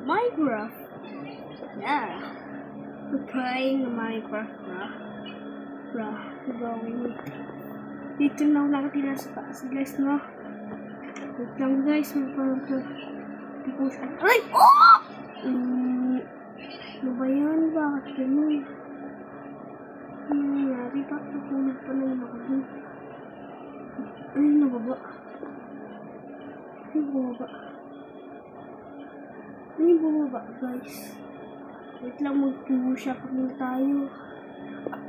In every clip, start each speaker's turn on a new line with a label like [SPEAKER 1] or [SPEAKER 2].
[SPEAKER 1] Minecraft. Yeah. We're playing Minecraft, bro. We're going. Dito na ako nakatira sa taas, guys, no? Wait lang, guys. Aray! Oh! Ano ba yan? Bakit ganun? Ano nangyari? Bakit napunod pa na yun ako dun? Ano yung nababa? Ano yung bumaba? Ano yung bumaba, guys? Wait lang, mag-push up muna tayo.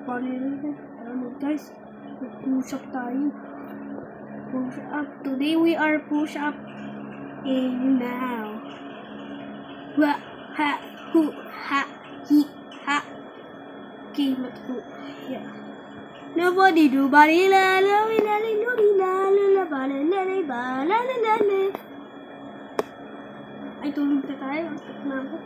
[SPEAKER 1] Paano yun? Guys, mag-push up tayo. Push up. Today we are push up in now. Wa, ha, hu, ha, hi, ha. Okay, let's go. Yeah. Nobody do body la la la la la la la body la la la la la la. Ay, tulog na tayo. Antok na ako.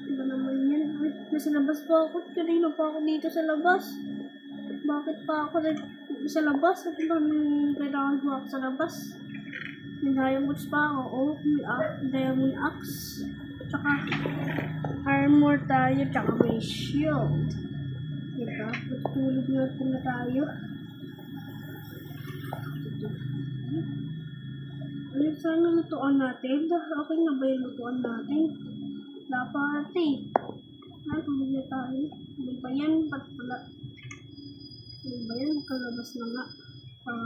[SPEAKER 1] Ano naman yan? Nasa labas pa ako. Kanina pa ako dito sa labas. Bakit pa ako sa labas? At anong kailangan ko ako sa labas? May diamond pa ako. Oh, may diamond axe. Tsaka armor tayo. Tsaka may shield. Diba? Patulog na tayo. Ano sana lutuan natin? Okay na ba yung lutuan natin? Dapat eh. Ay, tulog na tayo. Ano ba yan? Ba't pala? Ano ba yan? Kalabas na nga. Para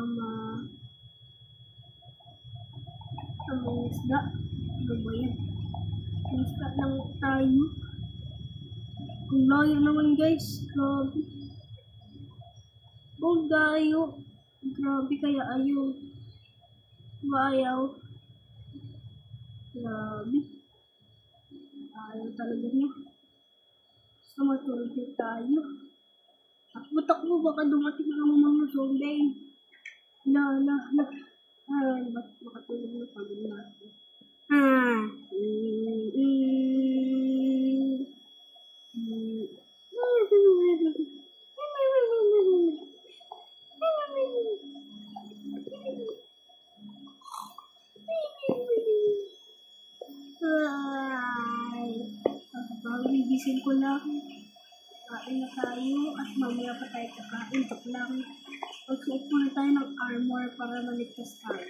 [SPEAKER 1] may isda. Ano ba yan? May isda lang tayo. Ang layo naman, guys. Grabe. Oh, gayo. Grabe, kaya ayaw. Ayaw. Grabe. Ayaw talaga niya. Gusto matulog tayo. Takbo-takbo, baka dumating ang mga zombie. Ay, ba't makatulog na pagod natin? Gigising ko lang. Kain na tayo at mamaya pa tayo kakain. Tok lang. Magsuot muna tayo ng armor para maligtas tayo.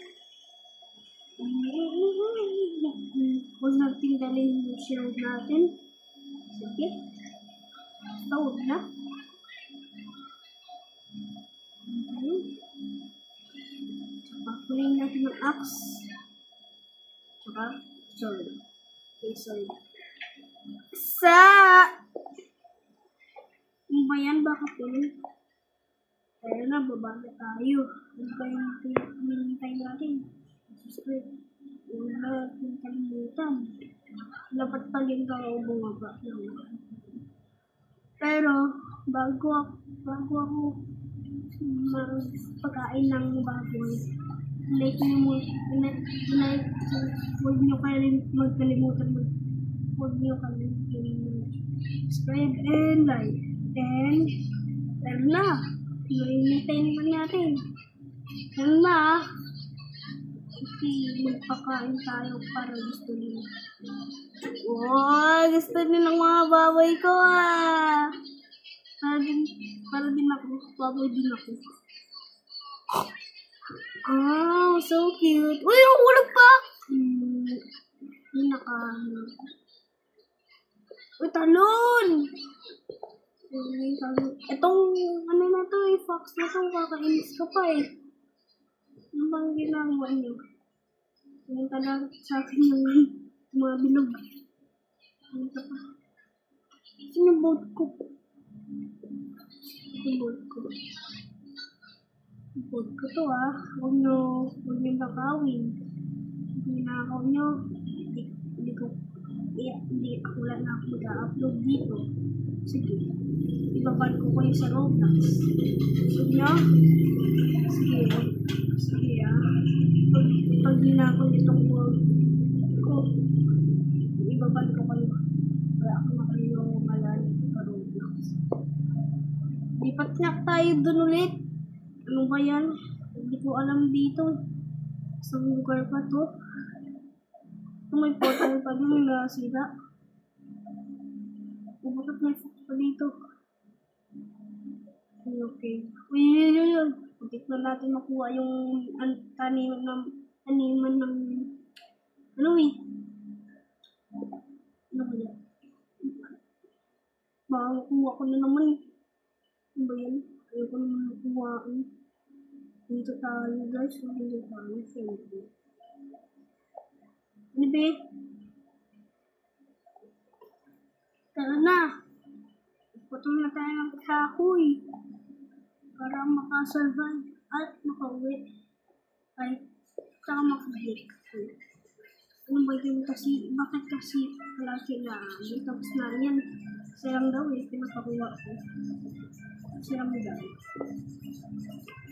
[SPEAKER 1] Huwag natin dalhin yung shield natin. Sige. Huwag na. Tsaka kunin natin yung axe. Tsaka sword. Okay, sword. Ano ba yan? Bakit yun? Kaya na, baba na tayo. Ano ba yung pinintay natin? Subscribe. Wala natin kalimutan. Dapat pa rin tayo bumaba. Pero, bago ako pagkain ng baboy, huwag nyo magkalimutan subscribe and like. And, tara na. Maintain pa natin. Tara na. Kasi magpakain tayo para gusto nila. Oh, gusto nila ng mga baboy ko ah. Para din ako. Baboy din ako. Oh, so cute. Uy, ulog pa! Uy, talon! Itong, ano na to eh, fox na to, kakainis ka pa eh. Ano bang ginagawa niyo? Yung talaga sa akin yung mga bilog. Ano ka pa? Saan yung boat ko? Yung boat ko. Yung boat ko to ah. Huwag nyo nakawin. Huwag nakakaw nyo. Hindi ako wala na ako mag-upload dito. Sige. Ibabalik ko kayo sa Roblox. Gusto nyo? Sige. Sige pag ginagawa itong world ko, ibaban ko kayo. Wala ako na kayo malalim sa Roblox. Lipat nga tayo dun ulit. Ano ba yan? Hindi ko alam dito. Sa lugar pa to. May portal pa din na sira. Bakit may fox pa dito? Okay. Yun. Putik na natin makuha yung taniman ng ano eh. Ano ba yan? Baka makuha ko na naman. Ano ba yan? Ayaw ko naman makuha. Dito tayo guys. Dito tayo. Siyempre. Ano ba? Tara na. Putol na tayo ng kahoy. Para makasurvive at makauwi. Ay, saka makabalik. Ano ba yun kasi? Bakit kasi palagi na tapos na yan? Sayang daw eh, pinapakuha ko. Sayang daw.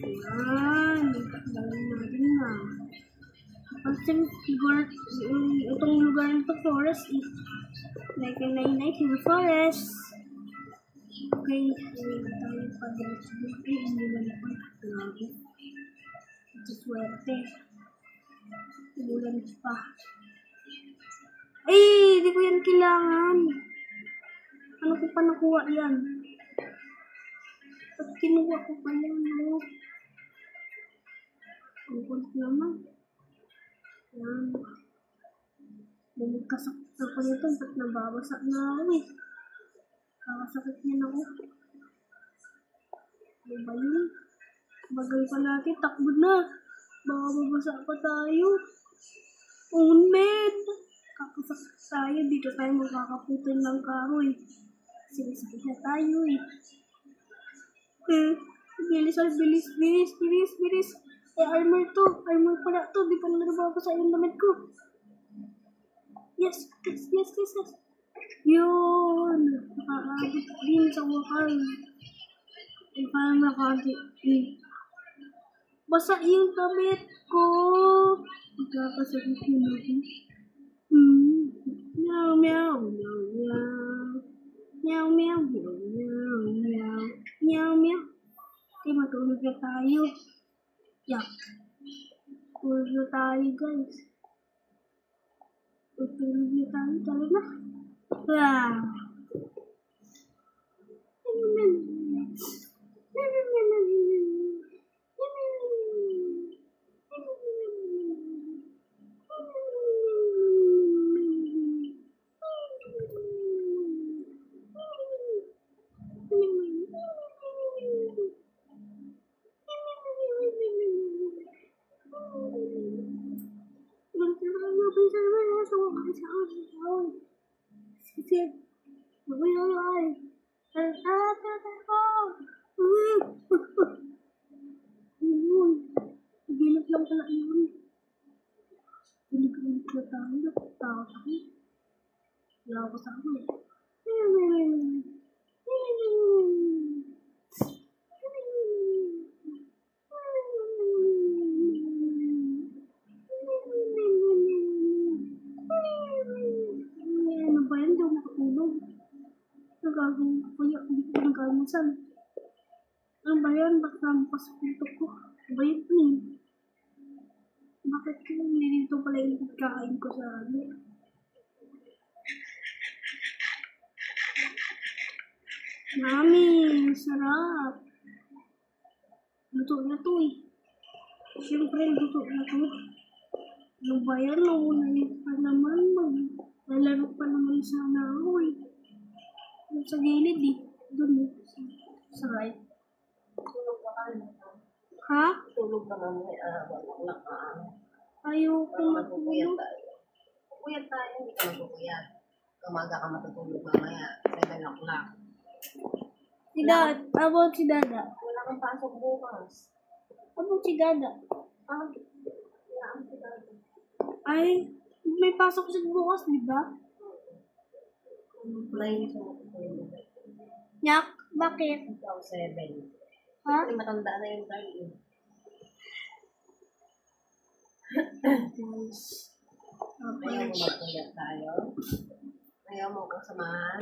[SPEAKER 1] Ayan, takdalan natin na. Kasi itong lugar nito forest eh. Like a 99 forest. Okay, tayo pa din sa buhay. Umulan pa. Grabe. Ito swerte. Umulan pa. Ay, di ko yan kailangan. Ano ko pa nakuha yan? At kinuha ko pa yan, no? Ang kulit naman. Yan. Bumagkasakit ako nito. Ba't nababasak na ako eh? Kakasakit niya ako. Ano ba yun? Bagal pa natin. Takbo na. Baka mabasak pa tayo. Oh, man. Kakasakit tayo. Dito tayo magkakaputin ng kahoy. Sinisakit na tayo eh. Bilis. Armor to. Armor pala to. Di pa nalabago sa yung damit ko. Yes. Yun. Nakaabot din sa wakal. Parang nakakit. Basa yung damit ko. Magkakasakit yun ako. Meow. Okay, matulog na tayo. Yak. Tulog na tayo, guys. Tulog na tayo. Tala na. Wow. Ginip lang pala yun. Ginip na tayo. Takot ako. Wala ako sa ako eh. Ano ba yan? Hindi ako makatulog. Nagagawin ko kaya. Hindi ko nagagawasan. Ano ba yan? Bakit nampas pinto ko? Ano ba yan? Bakit hindi dito pala yung pagkain ko sa ano? Mami, sarap. Luto na to eh. Siyempre, luto na to. Ano ba yan? Nauunayin pa naman. Maglalaro pa naman sana ako eh. Sa gilid eh. Doon eh. Sa right.
[SPEAKER 2] Tulog ka na.
[SPEAKER 1] Ha?
[SPEAKER 2] Tulog ka na may wala ka.
[SPEAKER 1] Ayoko matulog.
[SPEAKER 2] Pupuyat tayo, hindi ka magpupuyat. Umaga ka matutulog mamaya. 7 o'clock.
[SPEAKER 1] About si Dada.
[SPEAKER 2] Wala kang pasok bukas.
[SPEAKER 1] About si Dada.
[SPEAKER 2] Wala kang si Dada.
[SPEAKER 1] Ay, may pasok siya bukas, di ba?
[SPEAKER 2] Flying sa matutulog.
[SPEAKER 1] Yak, bakit?
[SPEAKER 2] Ikaw 7.
[SPEAKER 1] Ha?
[SPEAKER 2] Matanda na yung tayo.
[SPEAKER 1] Guys.
[SPEAKER 2] Ayaw mo
[SPEAKER 1] Tapos,
[SPEAKER 2] magpuyat tayo. Ayaw mo kong samahan.